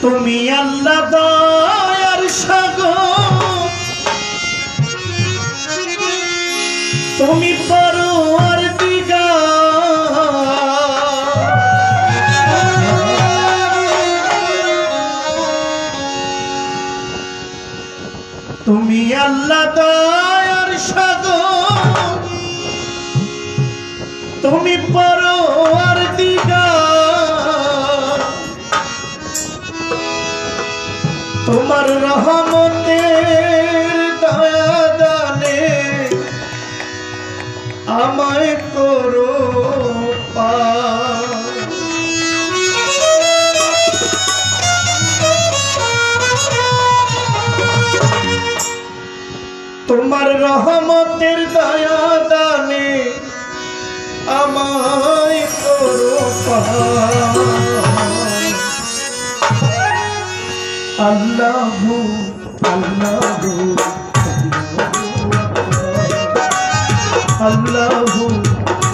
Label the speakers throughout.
Speaker 1: তুমি আল্লাহ দয়ার সাগর, তুমি পরওয়ারদিগার, তুমি আল্লাহ দয়ার সাগর, তুমি পরওয়ারদিগার, তোমার রহমতের দয়া দানে আমায় করো পার। তোমার রহমতের দয়া দানে আমায় করো পার। আল্লাহু আল্লাহু আল্লাহু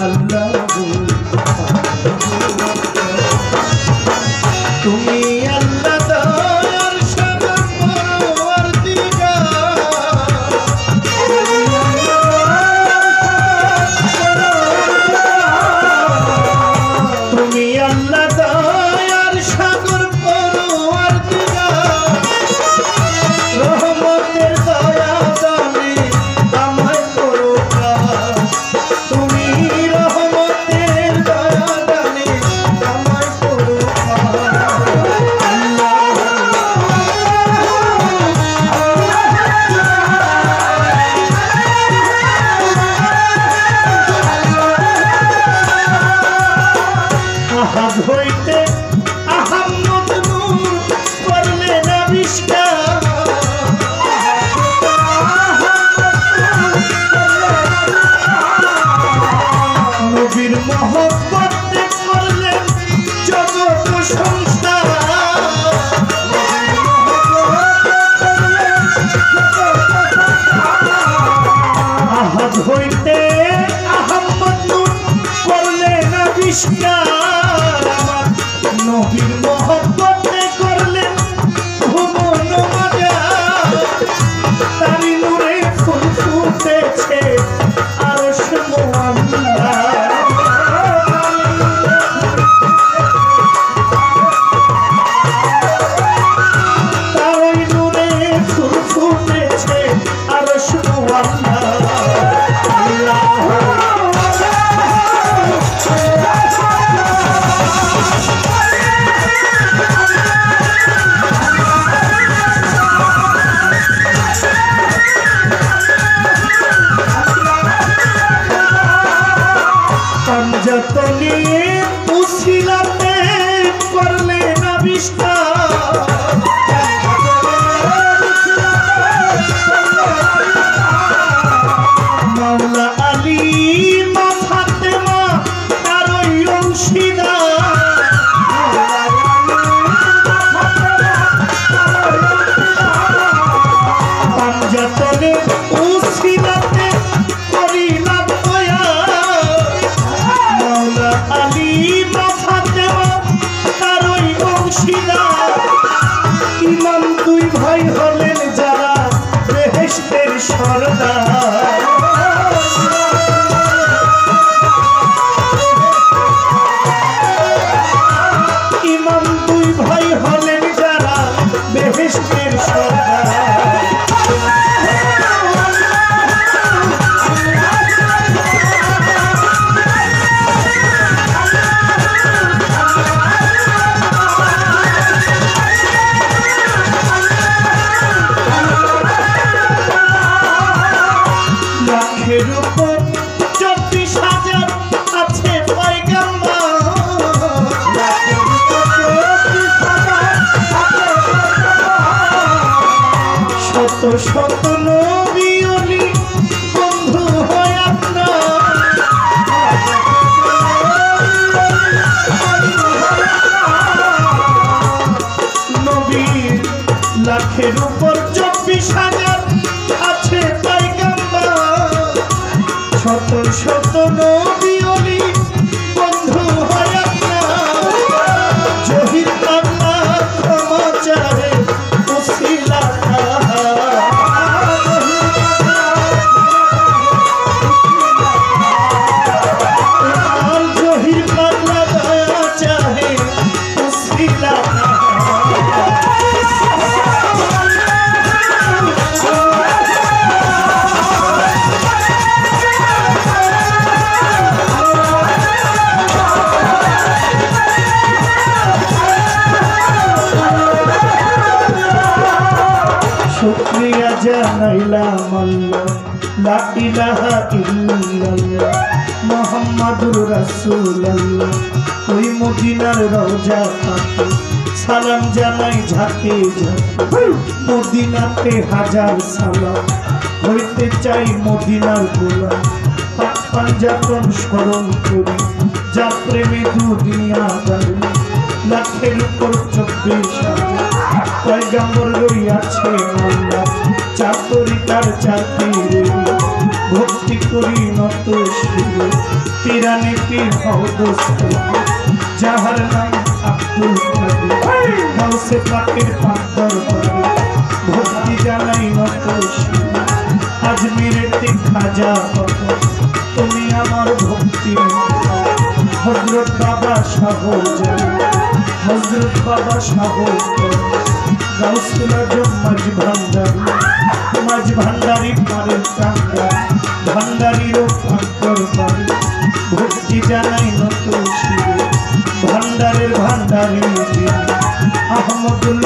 Speaker 1: আল্লাহু, তুমি আল্লাহ দয়ার সাগর পরওয়ারদিগার, তুমি আল্লাহ দয়ার সাগর পরওয়ারদিগার, রহমতের দয়া দানে আমায় করো পার। তুমি রহমতের দয়া দানে আমায় করো পার। আহাদ হইতে আহম্মদ নূর করলেন আবিষ্কার, নবীর মহব্বতে করলেন জগৎ সংসার। আহাদ হইতে আহম্মদ নূর করলেন আবিষ্কার, আমার নবীর মহব্বতে করলেন ভুবন মাজার। তারি নূরে ফুল ফুটেছে আরশ মুআল্লা, তারি নূরে ফুল ফুটেছে আরশ মুআল্লা। পাঞ্জাতনে উছিলাতে করলেন আবিষ্কার, মাওলা আলী মা ফাতেমা তারই অংশীদার। পাঞ্জাতনে উছিলাতে করিলাম দয়া, মাওলা আলী মা ফাতেমা তারই অংশীদার। ইমাম দুই ভাই হলেন যারা বেহেশতের সরদার, ইমাম দুই ভাই হলেন যারা বেহেশতের সরদার। শত নবী অলি বন্ধু হয় আপনার নবীর লাখের উপর 24,000 আছে পয়গম্বর শত শত নবী অলি বন্ধু হয় আপনার জহির পাগলা ক্ষমা চাহে উসিলা জহির পাগলা দয়া চাহে উসিলা শুকরিয়া জানাইলাম আল্লাহ লা ইলাহা ইল্লাল্লাহ মুহাম্মাদুর রাসূলুল্লাহ ওই মদিনার রওজা পাকে সালাম জানাই ঝাঁকে ঝাঁকে মদিনাতে হাজার সালাম হইতে চাই মদিনার গোলাম পাক পাঞ্জাতন স্মরণ করি যা প্রেমে দুনিয়া গাড়ি লাখের উপর 24,000 পয়গম্বর রইয়াছে আল্লাহ চাতরি তার চাকরি ভক্তি করি নত শিরে পিরানে পীর হদস্ত যাহার নাম আব্দুল কাদের গাউসে পাকের পাকর ভক্তি জানাই নত শিরে আজমিরেতে খাজা বাবা তুমি আমার ভক্তি হযরত বাবা শাহজালাল হযরত বাবা শাহজালাল গাউসুল আজম মাঝ ভান্ডারি পারের কাঙ্গা ভান্ডারিরও পাকর বাড়ি ভক্তি জানাই নত শিরে ভান্ডারের ভান্ডারি আহমদুল